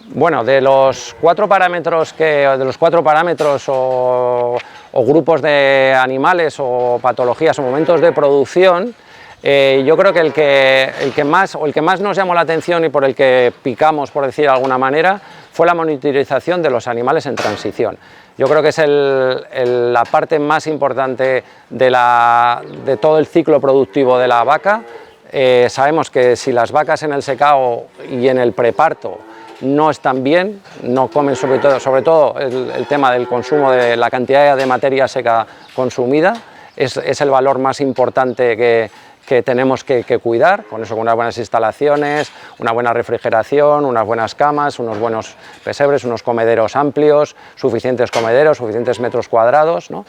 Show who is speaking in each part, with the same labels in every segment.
Speaker 1: Bueno, de los cuatro parámetros o grupos de animales o patologías o momentos de producción, yo creo que el que más nos llamó la atención y por el que picamos, por decir de alguna manera, fue la monitorización de los animales en transición. Yo creo que es la parte más importante de todo el ciclo productivo de la vaca. Sabemos que si las vacas en el secao y en el preparto no están bien, no comen, sobre todo el tema del consumo, de la cantidad de materia seca consumida, es el valor más importante que tenemos que cuidar, con eso, con unas buenas instalaciones, una buena refrigeración, unas buenas camas, unos buenos pesebres, unos comederos amplios, suficientes comederos, suficientes metros cuadrados, ¿no?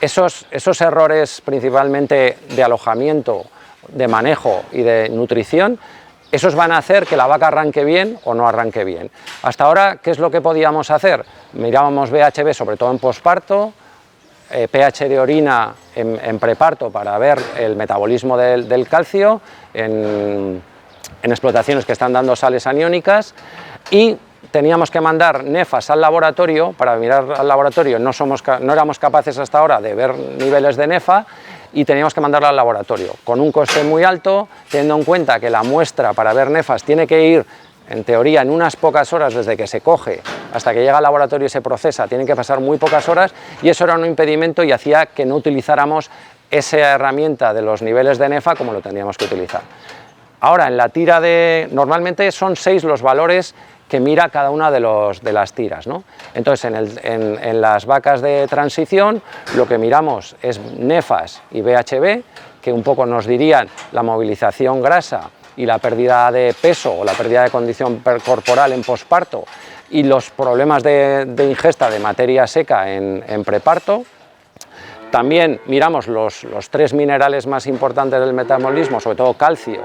Speaker 1: Esos errores principalmente de alojamiento, de manejo y de nutrición, esos van a hacer que la vaca arranque bien o no arranque bien. Hasta ahora, ¿qué es lo que podíamos hacer? Mirábamos BHB sobre todo en posparto, pH de orina en preparto para ver el metabolismo del calcio en explotaciones que están dando sales aniónicas, y teníamos que mandar nefas al laboratorio. Para mirar al laboratorio no éramos capaces hasta ahora de ver niveles de nefa, y teníamos que mandarla al laboratorio, con un coste muy alto, teniendo en cuenta que la muestra para ver nefas tiene que ir, en teoría, en unas pocas horas desde que se coge hasta que llega al laboratorio y se procesa, tienen que pasar muy pocas horas, y eso era un impedimento y hacía que no utilizáramos esa herramienta de los niveles de nefa como lo tendríamos que utilizar. Ahora, en la tira normalmente son 6 los valores que mira cada una de las tiras, ¿no? Entonces, en las vacas de transición, lo que miramos es nefas y BHB, que un poco nos dirían la movilización grasa y la pérdida de peso o la pérdida de condición corporal en posparto, y los problemas de ingesta de materia seca en preparto. También miramos los 3 minerales más importantes del metabolismo, sobre todo calcio,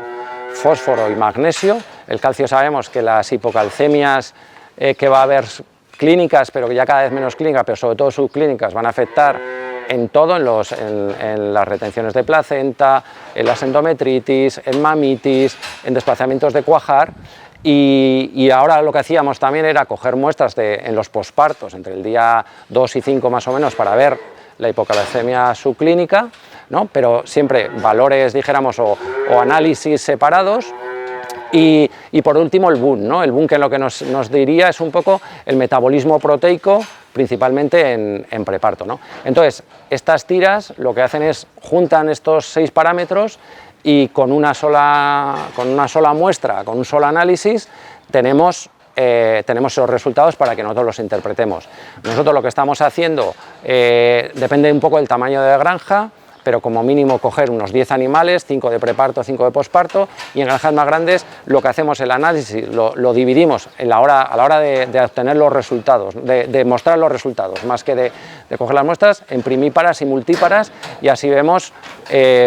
Speaker 1: fósforo y magnesio. El calcio, sabemos que las hipocalcemias que va a haber clínicas, pero que ya cada vez menos clínicas, pero sobre todo subclínicas, van a afectar en todo, en las retenciones de placenta, en las endometritis, en mamitis, en desplazamientos de cuajar. Y ahora lo que hacíamos también era coger muestras en los pospartos, entre el día 2 y 5 más o menos, para ver la hipocalcemia subclínica, ¿no? Pero siempre valores, dijéramos, o análisis separados. Y por último el BUN, ¿no? El BUN, que lo que nos diría es un poco el metabolismo proteico, principalmente en preparto, ¿no? Entonces, estas tiras lo que hacen es juntan estos 6 parámetros, y con una sola muestra, con un solo análisis, tenemos esos resultados para que nosotros los interpretemos. Nosotros lo que estamos haciendo depende un poco del tamaño de la granja, pero como mínimo coger unos 10 animales, 5 de preparto, 5 de posparto, y en granjas más grandes lo que hacemos, el análisis lo dividimos a la hora de obtener los resultados, de mostrar los resultados, más que de coger las muestras, en primíparas y multíparas, y así vemos,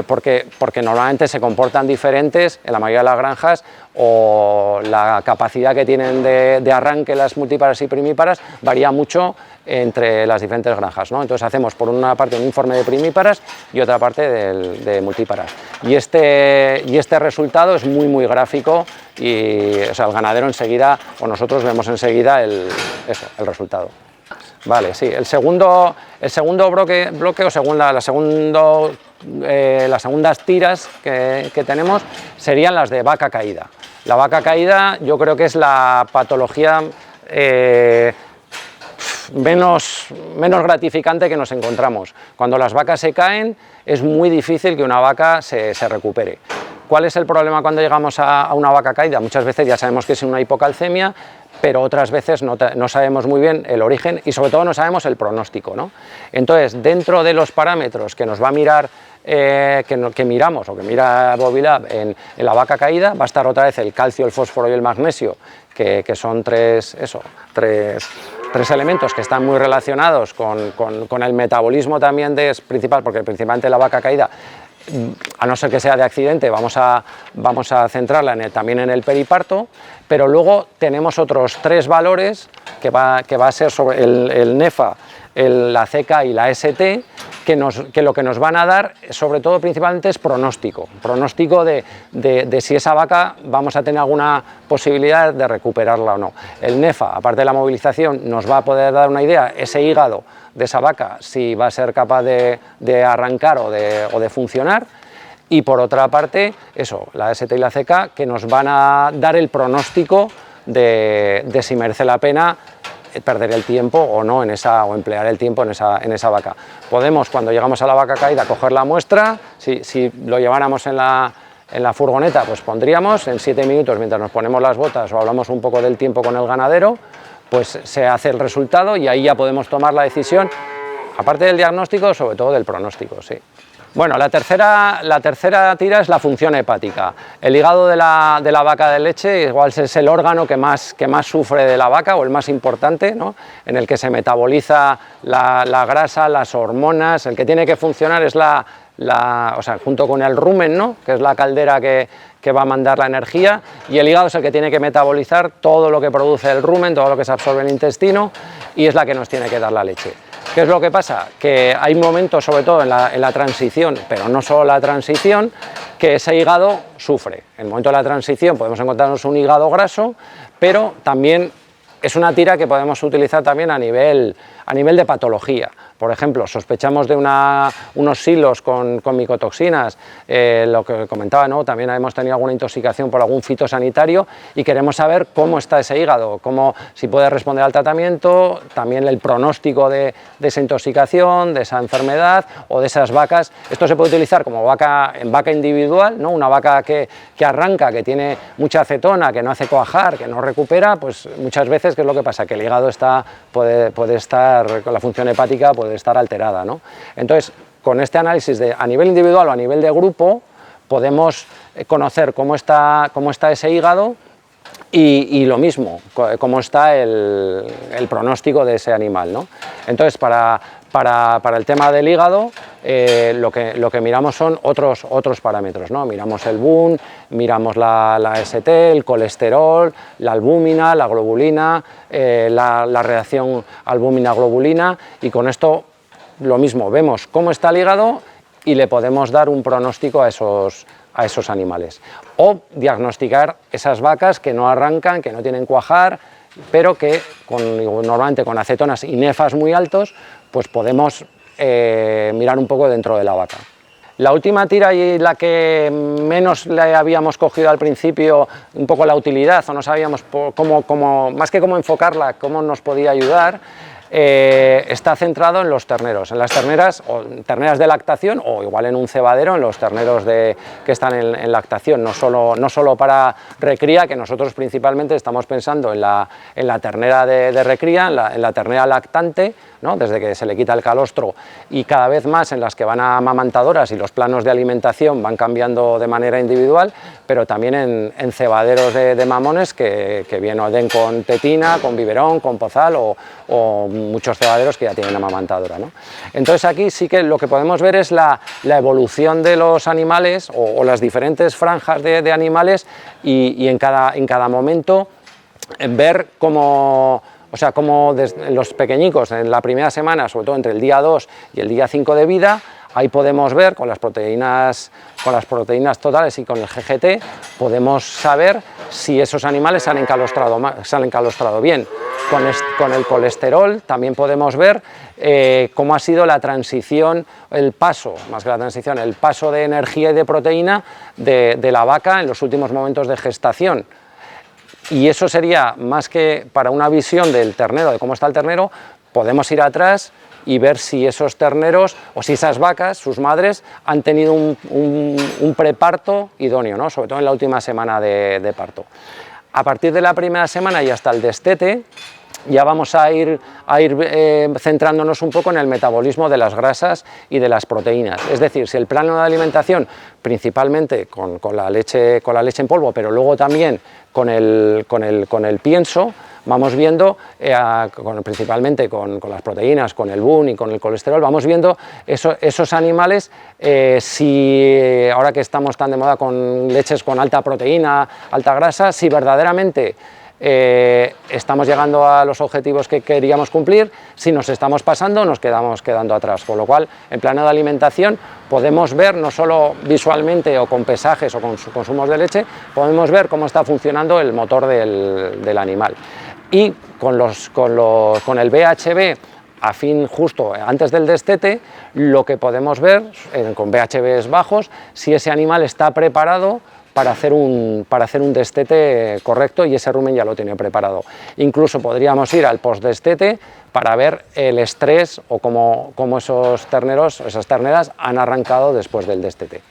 Speaker 1: porque normalmente se comportan diferentes en la mayoría de las granjas, o la capacidad que tienen de arranque las multíparas y primíparas varía mucho entre las diferentes granjas, ¿no? Entonces hacemos por una parte un informe de primíparas y otra parte de multíparas, y este resultado es muy gráfico, y o sea, el ganadero enseguida, o nosotros vemos enseguida el resultado. Vale, sí, el segundo bloque o las segundas tiras que tenemos serían las de vaca caída. La vaca caída yo creo que es la patología menos gratificante que nos encontramos. Cuando las vacas se caen es muy difícil que una vaca se recupere. ¿Cuál es el problema cuando llegamos a una vaca caída? Muchas veces ya sabemos que es una hipocalcemia, pero otras veces no sabemos muy bien el origen, y sobre todo no sabemos el pronóstico, ¿no? Entonces, dentro de los parámetros que nos va a mirar, que miramos, o que mira Bovilab en la vaca caída, va a estar otra vez el calcio, el fósforo y el magnesio, que son tres elementos que están muy relacionados con el metabolismo también principal, porque principalmente la vaca caída, a no ser que sea de accidente, vamos a centrarla también en el periparto, pero luego tenemos otros 3 valores que va a ser sobre el NEFA, la CK y la ST, que lo que nos van a dar, sobre todo principalmente, es pronóstico de si esa vaca vamos a tener alguna posibilidad de recuperarla o no. El NEFA, aparte de la movilización, nos va a poder dar una idea, ese hígado de esa vaca, si va a ser capaz de arrancar o de funcionar. Y por otra parte, eso, la ST y la CK, que nos van a dar el pronóstico de si merece la pena perder el tiempo o no o emplear el tiempo en esa vaca. Podemos, cuando llegamos a la vaca caída, coger la muestra. Si lo lleváramos en la furgoneta, pues pondríamos en 7 minutos, mientras nos ponemos las botas o hablamos un poco del tiempo con el ganadero, pues se hace el resultado y ahí ya podemos tomar la decisión, aparte del diagnóstico, sobre todo del pronóstico, sí. Bueno, la tercera tira es la función hepática. El hígado de la vaca de leche igual es el órgano que más sufre de la vaca, o el más importante, ¿no? En el que se metaboliza la grasa, las hormonas. El que tiene que funcionar es o sea, junto con el rumen, ¿no? Que es la caldera que va a mandar la energía, y el hígado es el que tiene que metabolizar todo lo que produce el rumen, todo lo que se absorbe en el intestino, y es la que nos tiene que dar la leche. ¿Qué es lo que pasa? Que hay momentos, sobre todo en la transición, pero no solo la transición, que ese hígado sufre. En el momento de la transición podemos encontrarnos un hígado graso, pero también es una tira que podemos utilizar también a nivel de patología. Por ejemplo, sospechamos de unos silos con micotoxinas, lo que comentaba, ¿no? También hemos tenido alguna intoxicación por algún fitosanitario y queremos saber cómo está ese hígado, si puede responder al tratamiento, también el pronóstico de esa intoxicación, de esa enfermedad o de esas vacas. Esto se puede utilizar como vaca individual, ¿no? Una vaca que arranca, que tiene mucha acetona, que no hace cuajar, que no recupera, pues muchas veces, ¿qué es lo que pasa? Que el hígado puede estar, con la función hepática puede estar alterada, ¿no? Entonces, con este análisis a nivel individual o a nivel de grupo, podemos conocer cómo está ese hígado y lo mismo, cómo está el pronóstico de ese animal, ¿no? Entonces, para el tema del hígado, lo que miramos son otros parámetros, ¿no? Miramos el BUN, miramos la ST, el colesterol, la albúmina, la globulina, la reacción albúmina-globulina, y con esto lo mismo, vemos cómo está el hígado y le podemos dar un pronóstico a esos animales. O diagnosticar esas vacas que no arrancan, que no tienen cuajar, pero que normalmente con acetonas y nefas muy altos, pues podemos mirar un poco dentro de la vaca. La última tira, y la que menos le habíamos cogido al principio un poco la utilidad, o no sabíamos más que cómo enfocarla, cómo nos podía ayudar, está centrado en los terneros, en las terneras de lactación, o igual en un cebadero, en los terneros que están en lactación, no solo para recría, que nosotros principalmente estamos pensando en la ternera de recría, en la ternera lactante, ¿no? Desde que se le quita el calostro, y cada vez más en las que van a amamantadoras, y los planos de alimentación van cambiando de manera individual, pero también en cebaderos de mamones que bien o den con tetina, con biberón, con pozal, o muchos cebaderos que ya tienen amamantadora, ¿no? Entonces aquí sí que lo que podemos ver es la evolución de los animales, o las diferentes franjas de animales, y en cada momento ver cómo los pequeñicos en la primera semana, sobre todo entre el día 2 y el día 5 de vida, ahí podemos ver con las proteínas totales y con el GGT, podemos saber si esos animales se han encalostrado bien. Con el colesterol también podemos ver cómo ha sido la transición, el paso de energía y de proteína de la vaca en los últimos momentos de gestación. Y eso sería más que para una visión del ternero, de cómo está el ternero, podemos ir atrás y ver si esos terneros o si esas vacas, sus madres, han tenido un preparto idóneo, ¿no? Sobre todo en la última semana de parto. A partir de la primera semana y hasta el destete, ya vamos a ir centrándonos un poco en el metabolismo de las grasas y de las proteínas. Es decir, si el plano de alimentación, principalmente con la leche en polvo, pero luego también con el pienso, vamos viendo, principalmente con las proteínas, con el BUN y con el colesterol, vamos viendo esos animales, si ahora que estamos tan de moda con leches con alta proteína, alta grasa, si verdaderamente estamos llegando a los objetivos que queríamos cumplir. Si nos estamos pasando, nos quedamos quedando atrás, con lo cual en plano de alimentación podemos ver, no solo visualmente o con pesajes o con consumos de leche, podemos ver cómo está funcionando el motor del animal. Y con el BHB, a fin justo antes del destete, lo que podemos ver con BHBs bajos, si ese animal está preparado para hacer un destete correcto, y ese rumen ya lo tiene preparado. Incluso podríamos ir al postdestete para ver el estrés o cómo esos terneros, esas terneras han arrancado después del destete.